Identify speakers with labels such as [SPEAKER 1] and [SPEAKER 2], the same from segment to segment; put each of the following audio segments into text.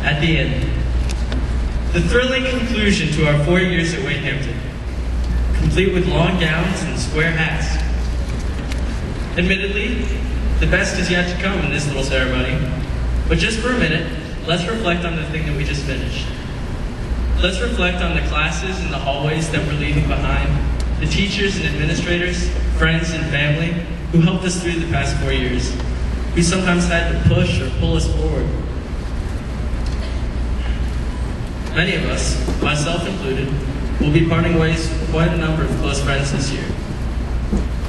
[SPEAKER 1] at the end. The thrilling conclusion to our 4 years at Wade Hampton, complete with long gowns and square hats. Admittedly, the best is yet to come in this little ceremony, but just for a minute, let's reflect on the thing that we just finished. Let's reflect on the classes and the hallways that we're leaving behind, the teachers and administrators, friends and family who helped us through the past 4 years, who sometimes had to push or pull us forward. Many of us, myself included, will be parting ways with quite a number of close friends this year.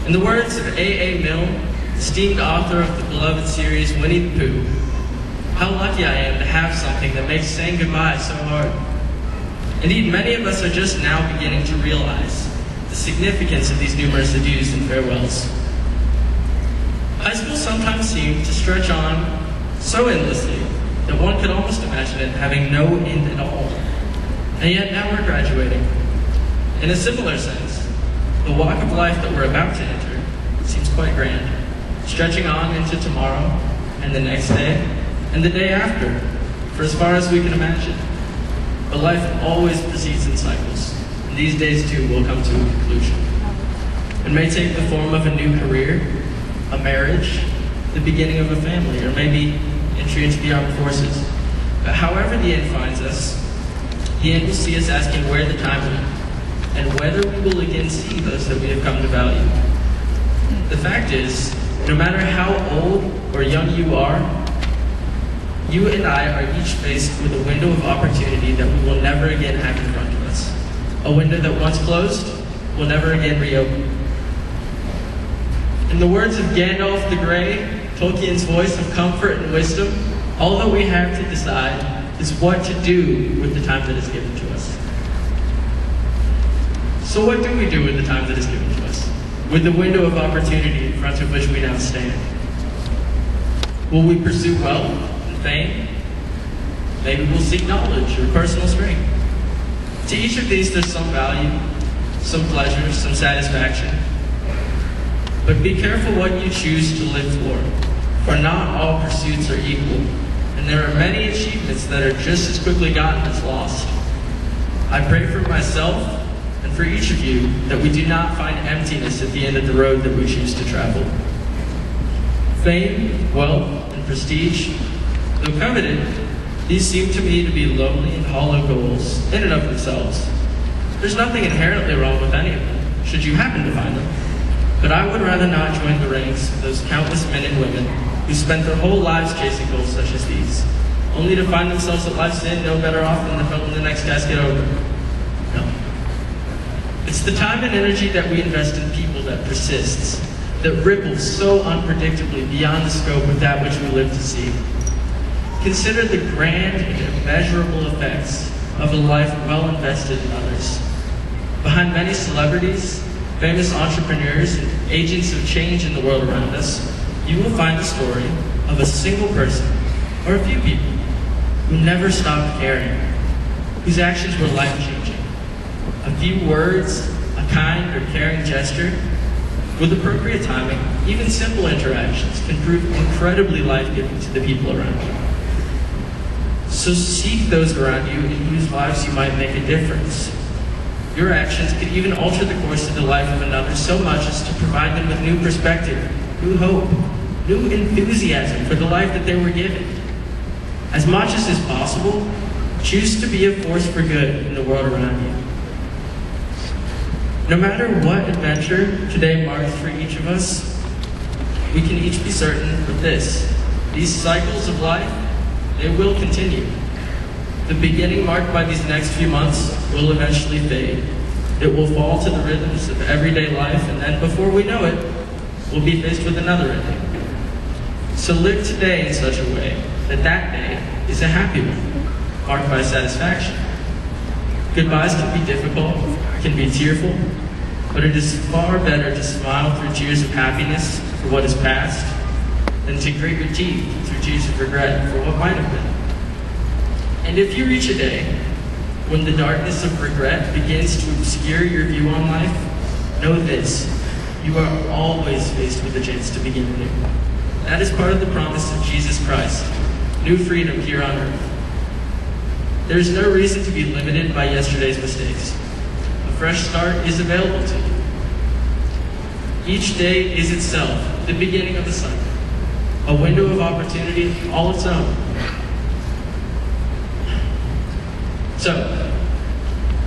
[SPEAKER 1] In the words of A.A. Milne, esteemed author of the beloved series Winnie the Pooh, how lucky I am to have something that makes saying goodbye so hard. Indeed, many of us are just now beginning to realize the significance of these numerous adieus and farewells. High school sometimes seemed to stretch on so endlessly that one could almost imagine it having no end at all. And yet now we're graduating. In a similar sense, the walk of life that we're about to enter seems quite grand, stretching on into tomorrow and the next day and the day after, for as far as we can imagine. But life always proceeds in cycles, and these days too will come to a conclusion. It may take the form of a new career, a marriage, the beginning of a family, or maybe entry into the armed forces. But however the end finds us, the end will see us asking where the time went, and whether we will again see those that we have come to value. The fact is, no matter how old or young you are, you and I are each faced with a window of opportunity that we will never again have in front of us. A window that once closed will never again reopen. In the words of Gandalf the Grey, Tolkien's voice of comfort and wisdom, all that we have to decide is what to do with the time that is given to us. So what do we do with the time that is given to us? With the window of opportunity in front of which we now stand? Will we pursue wealth and fame? Maybe we'll seek knowledge or personal strength. To each of these there's some value, some pleasure, some satisfaction. But be careful what you choose to live for not all pursuits are equal, and there are many achievements that are just as quickly gotten as lost. I pray for myself and for each of you that we do not find emptiness at the end of the road that we choose to travel. Fame, wealth, and prestige, though coveted, these seem to me to be lonely and hollow goals in and of themselves. There's nothing inherently wrong with any of them, should you happen to find them. But I would rather not join the ranks of those countless men and women who spent their whole lives chasing goals such as these, only to find themselves at life's end no better off than the fellow in the next casket over. No. It's the time and energy that we invest in people that persists, that ripples so unpredictably beyond the scope of that which we live to see. Consider the grand and immeasurable effects of a life well invested in others. Behind many celebrities, famous entrepreneurs, and agents of change in the world around us, you will find the story of a single person, or a few people, who never stopped caring, whose actions were life-changing. A few words, a kind or caring gesture, with appropriate timing, even simple interactions can prove incredibly life-giving to the people around you. So seek those around you in whose lives you might make a difference. Your actions could even alter the course of the life of another so much as to provide them with new perspective, new hope, new enthusiasm for the life that they were given. As much as is possible, choose to be a force for good in the world around you. No matter what adventure today marks for each of us, we can each be certain of this. These cycles of life, they will continue. The beginning marked by these next few months will eventually fade. It will fall to the rhythms of everyday life, and then before we know it, we'll be faced with another ending. So live today in such a way that that day is a happy one, marked by satisfaction. Goodbyes can be difficult, can be tearful, but it is far better to smile through tears of happiness for what is past than to grit your teeth through tears of regret for what might have been. And if you reach a day when the darkness of regret begins to obscure your view on life, know this: you are always faced with a chance to begin anew. That is part of the promise of Jesus Christ, new freedom here on earth. There is no reason to be limited by yesterday's mistakes. A fresh start is available to you. Each day is itself the beginning of the cycle, a window of opportunity all its own. So,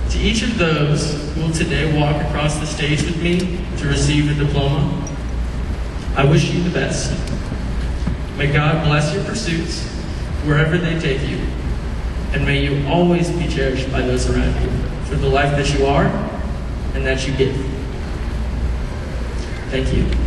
[SPEAKER 1] to each of those who will today walk across the stage with me to receive a diploma, I wish you the best. May God bless your pursuits wherever they take you, and may you always be cherished by those around you for the life that you are and that you give. Thank you.